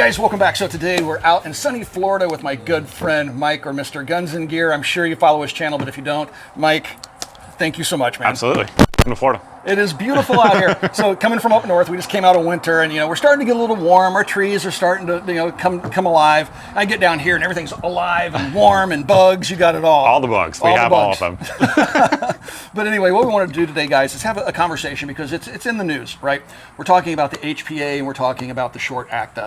guys, welcome back. So today we're out in sunny Florida with my good friend Mike, or Mr. Guns and Gear. I'm sure you follow his channel, but if you don't, Mike, thank you so much, man. Absolutely. Welcome to Florida. It is beautiful out here. So coming from up north, we just came out of winter, and we're starting to get a little warm. Our trees are starting to come alive. I get down here and everything's alive and warm and bugs. You got it all. All the bugs. We have all of them. But anyway, what we want to do today, guys, is have a conversation because it's in the news, right? We're talking about the HPA and we're talking about the Short Act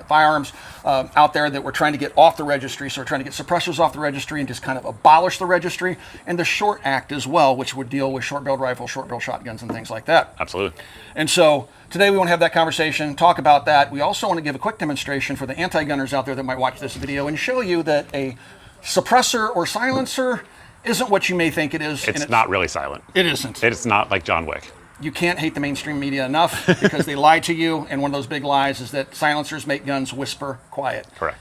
firearms out there that we're trying to get off the registry. So we're trying to get suppressors off the registry and just kind of abolish the registry, and the Short Act as well, which would deal with short-barreled rifles, short-barrel shotguns, and things like that. Absolutely. And so today we want to have that conversation, talk about that. We also want to give a quick demonstration for the anti-gunners out there that might watch this video and show you that a suppressor or silencer isn't what you may think it is. It's not really silent. It isn't. It's not like John Wick. You can't hate the mainstream media enough because they lie to you, and one of those big lies is that silencers make guns whisper quiet. Correct.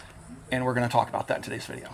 And we're going to talk about that in today's video.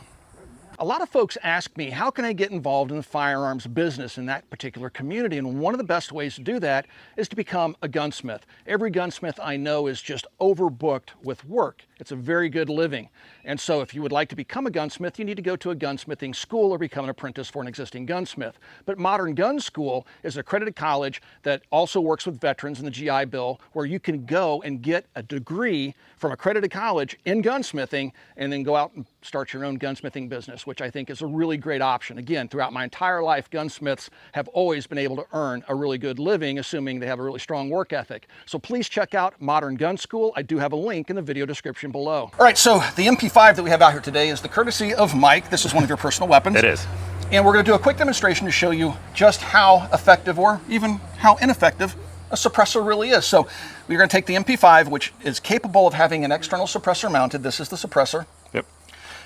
A lot of folks ask me, how can I get involved in the firearms business in that particular community? And one of the best ways to do that is to become a gunsmith. Every gunsmith I know is just overbooked with work. It's a very good living. And so if you would like to become a gunsmith, you need to go to a gunsmithing school or become an apprentice for an existing gunsmith. But Modern Gun School is an accredited college that also works with veterans in the GI Bill, where you can go and get a degree from accredited college in gunsmithing and then go out and start your own gunsmithing business, which I think is a really great option. Again, throughout my entire life, gunsmiths have always been able to earn a really good living, assuming they have a really strong work ethic. So please check out Modern Gun School. I do have a link in the video description below. All right, so the MP5 that we have out here today is the courtesy of Mike. This is one of your personal weapons. It is. And we're going to do a quick demonstration to show you just how effective or even how ineffective a suppressor really is. So we're going to take the MP5, which is capable of having an external suppressor mounted. This is the suppressor. Yep.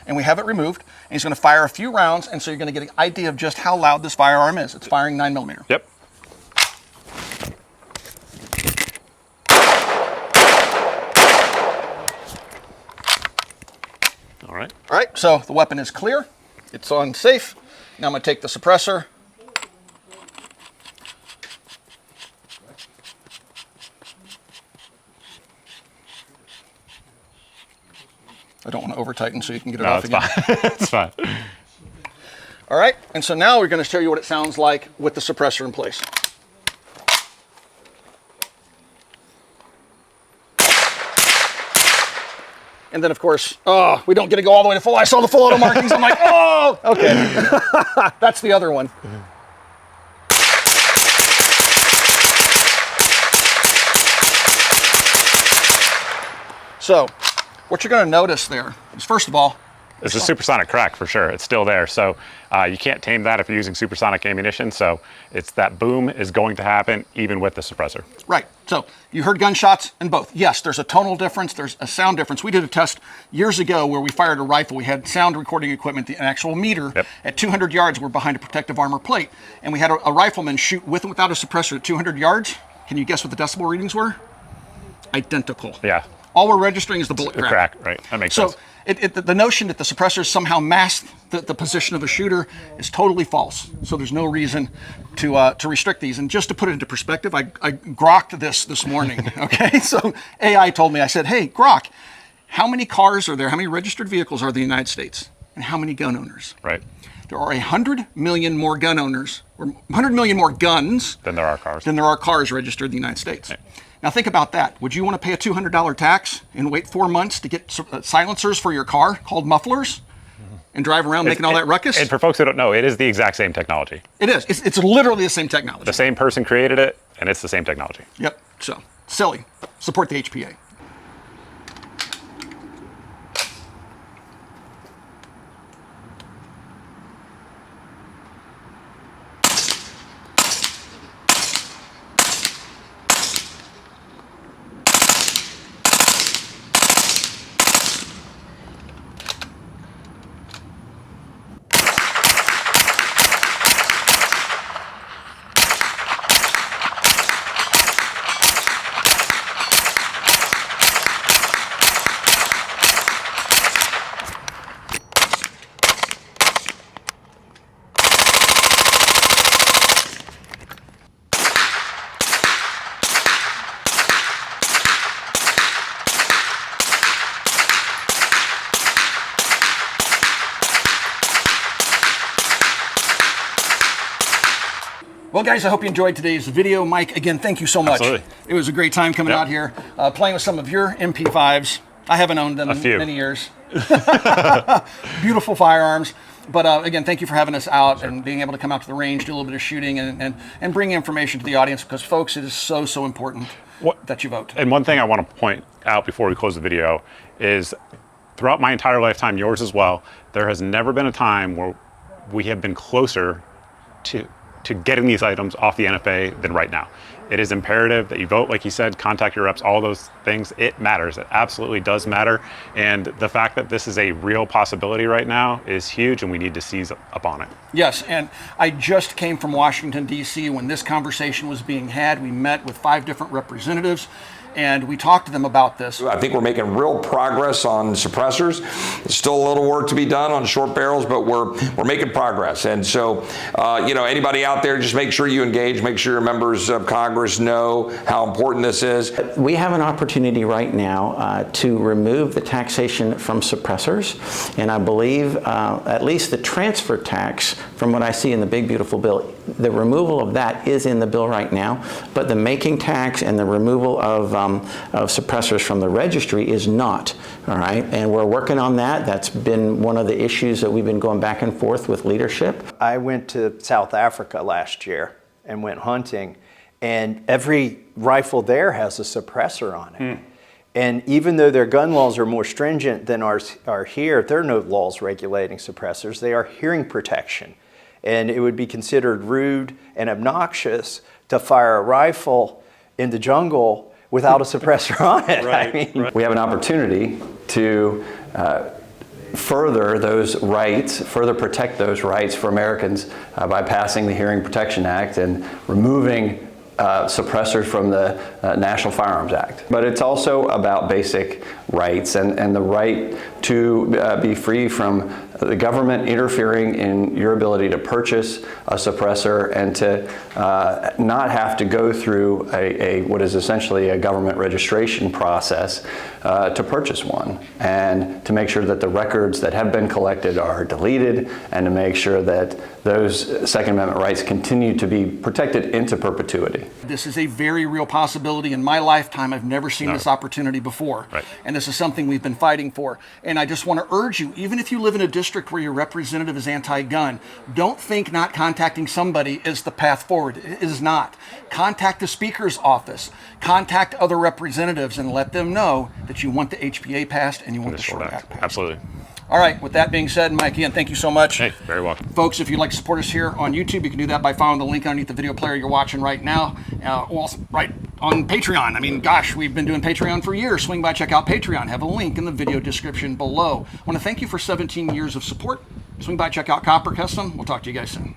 And we have it removed. And he's going to fire a few rounds, and so you're going to get an idea of just how loud this firearm is. It's firing 9mm. Yep. All right. All right, so the weapon is clear. It's on safe. Now I'm going to take the suppressor. I don't want to over tighten so you can get it off again. It's fine. All right, and so now we're going to show you what it sounds like with the suppressor in place. And then, of course, we don't get to go all the way to full. I saw the full auto markings. I'm like, oh, okay. That's the other one. So what you're going to notice there is, first of all, it's a supersonic crack for sure. It's still there. So you can't tame that if you're using supersonic ammunition. So it's that boom is going to happen even with the suppressor. Right. So you heard gunshots in both. Yes, there's a tonal difference. There's a sound difference. We did a test years ago where we fired a rifle. We had sound recording equipment, an actual meter. Yep. At 200 yards. We're behind a protective armor plate. And we had a rifleman shoot with and without a suppressor at 200 yards. Can you guess what the decibel readings were? Identical. Yeah. All we're registering is the bullet The crack. crack, right. That makes sense. So the notion that the suppressors somehow mask the position of a shooter is totally false. So there's no reason to restrict these. And just to put it into perspective, I grokked this morning, okay? So AI told me, I said, hey, Grok, how many cars are there, how many registered vehicles are there in the United States? And how many gun owners? Right. There are 100 million more gun owners, or 100 million more guns Than there are cars. than there are cars registered in the United States. Right. Now think about that. Would you want to pay a $200 tax and wait 4 months to get silencers for your car called mufflers and drive around making all that ruckus? And for folks who don't know, it is the exact same technology. It is. It's literally the same technology. The same person created it, and it's the same technology. Yep. So, silly. Support the HPA. Well, guys, I hope you enjoyed today's video. Mike, again, thank you so much. Absolutely. It was a great time coming out here, playing with some of your MP5s. I haven't owned them in many years. Beautiful firearms. But again, thank you for having us out and being able to come out to the range, do a little bit of shooting, and bring information to the audience, because, folks, it is so, so important that you vote. And one thing I want to point out before we close the video is, throughout my entire lifetime, yours as well, there has never been a time where we have been closer to getting these items off the NFA than right now. It is imperative that you vote, like you said, contact your reps, all those things. It matters. It absolutely does matter. And the fact that this is a real possibility right now is huge, and we need to seize up on it. Yes, and I just came from Washington, D.C. when this conversation was being had. We met with 5 different representatives, and we talked to them about this. I think we're making real progress on suppressors. There's still a little work to be done on short barrels, but we're making progress. And so, you know, anybody out there, just make sure you engage, make sure your members of Congress know how important this is. We have an opportunity right now to remove the taxation from suppressors, and I believe at least the transfer tax, from what I see in the big beautiful bill, the removal of that is in the bill right now, but the making tax and the removal of suppressors from the registry is not, all right? And we're working on that. That's been one of the issues that we've been going back and forth with leadership. I went to South Africa last year and went hunting, and every rifle there has a suppressor on it. And even though their gun laws are more stringent than ours are here, there are no laws regulating suppressors. They are hearing protection. And it would be considered rude and obnoxious to fire a rifle in the jungle without a suppressor on it. We have an opportunity to further those rights, further protect those rights for Americans by passing the Hearing Protection Act and removing suppressors from the National Firearms Act. But it's also about basic rights and the right to be free from the government interfering in your ability to purchase a suppressor and to not have to go through what is essentially a government registration process to purchase one, and to make sure that the records that have been collected are deleted, and to make sure that those Second Amendment rights continue to be protected into perpetuity. This is a very real possibility. In my lifetime, I've never seen this opportunity before. And this is something we've been fighting for. And I just want to urge you, even if you live in a district where your representative is anti-gun, don't think not contacting somebody is the path forward. It is not. Contact the Speaker's office. Contact other representatives and let them know that you want the HPA passed and you want the Short Act passed. Absolutely. All right, with that being said, Mike, again, thank you so much. Hey, very welcome. Folks, if you'd like to support us here on YouTube, you can do that by following the link underneath the video player you're watching right now. Also, right on Patreon. I mean, gosh, we've been doing Patreon for years. Swing by, check out Patreon. Have a link in the video description below. I want to thank you for 17 years of support. Swing by, check out Copper Custom. We'll talk to you guys soon.